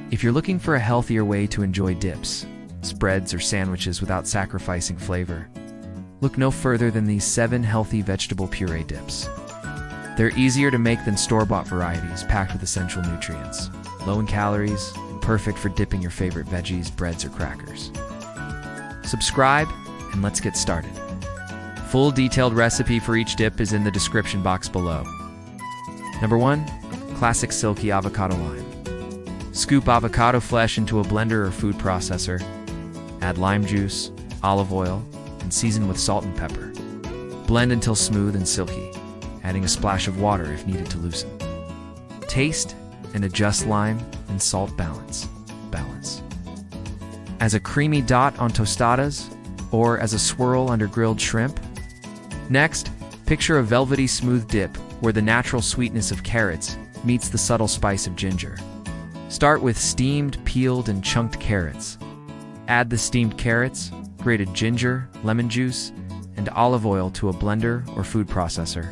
If you're looking for a healthier way to enjoy dips, spreads, or sandwiches without sacrificing flavor, look no further than these 7 healthy vegetable puree dips. They're easier to make than store-bought varieties packed with essential nutrients, low in calories, and perfect for dipping your favorite veggies, breads, or crackers. Subscribe, and let's get started. Full detailed recipe for each dip is in the description box below. Number 1. Classic Silky Avocado Lime. Scoop avocado flesh into a blender or food processor. Add lime juice, olive oil, and season with salt and pepper. Blend until smooth and silky, adding a splash of water if needed to loosen. Taste and adjust lime and salt balance. As a creamy dot on tostadas or as a swirl under grilled shrimp. Next, picture a velvety smooth dip where the natural sweetness of carrots meets the subtle spice of ginger. Start with steamed, peeled, and chunked carrots. Add the steamed carrots, grated ginger, lemon juice, and olive oil to a blender or food processor.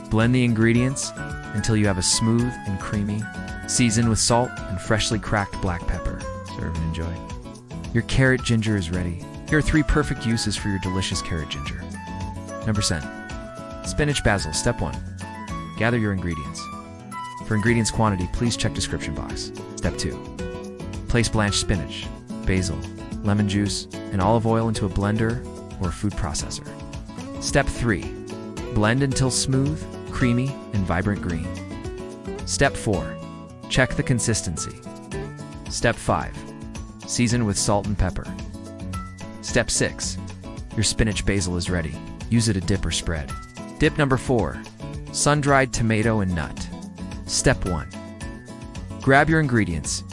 Blend the ingredients until you have a smooth and creamy. Season with salt and freshly cracked black pepper. Serve and enjoy. Your carrot ginger is ready. Here are 3 perfect uses for your delicious carrot ginger. Number 10. Spinach basil. Step 1. Gather your ingredients. For ingredients quantity, please check description box. Step 2. Place blanched spinach, basil, lemon juice, and olive oil into a blender or a food processor. Step 3. Blend until smooth, creamy, and vibrant green. Step 4. Check the consistency. Step 5. Season with salt and pepper. Step 6. Your spinach basil is ready. Use it to dip or spread. Dip number 4. Sun-dried tomato and nut. Step 1. Grab your ingredients.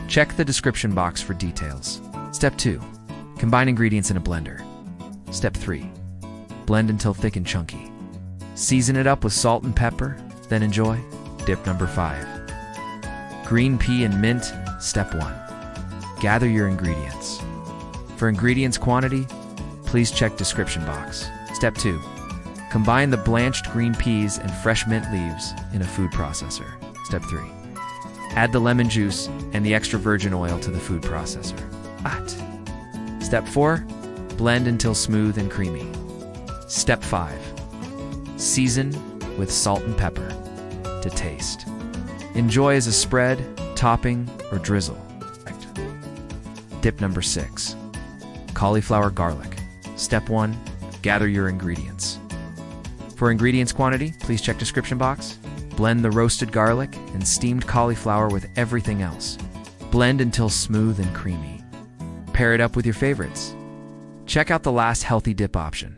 Check the description box for details. Step 2. Combine ingredients in a blender. Step 3. Blend until thick and chunky. Season it up with salt and pepper, then enjoy. Dip number 5. Green pea and mint. Step 1. Gather your ingredients. For ingredients quantity, please check description box. Step 2. Combine the blanched green peas and fresh mint leaves in a food processor. Step 3. Add the lemon juice and the extra virgin oil to the food processor. Step 4. Blend until smooth and creamy. Step 5. Season with salt and pepper to taste. Enjoy as a spread, topping, or drizzle. Dip number 6. Cauliflower garlic. Step 1. Gather your ingredients. For ingredients quantity, please check description box. Blend the roasted garlic and steamed cauliflower with everything else. Blend until smooth and creamy. Pair it up with your favorites. Check out the last healthy dip option.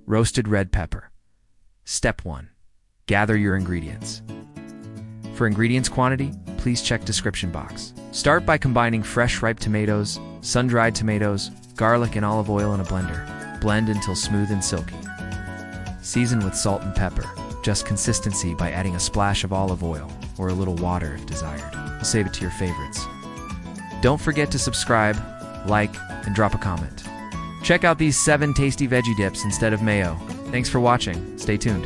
Roasted red pepper. Step 1. Gather your ingredients. For ingredients quantity, please check description box. Start by combining fresh ripe tomatoes, sun-dried tomatoes, garlic, and olive oil in a blender. Blend until smooth and silky. Season with salt and pepper. Adjust consistency by adding a splash of olive oil or a little water if desired. Save it to your favorites. Don't forget to subscribe, like, and drop a comment. Check out these 7 tasty veggie dips instead of mayo. Thanks for watching. Stay tuned.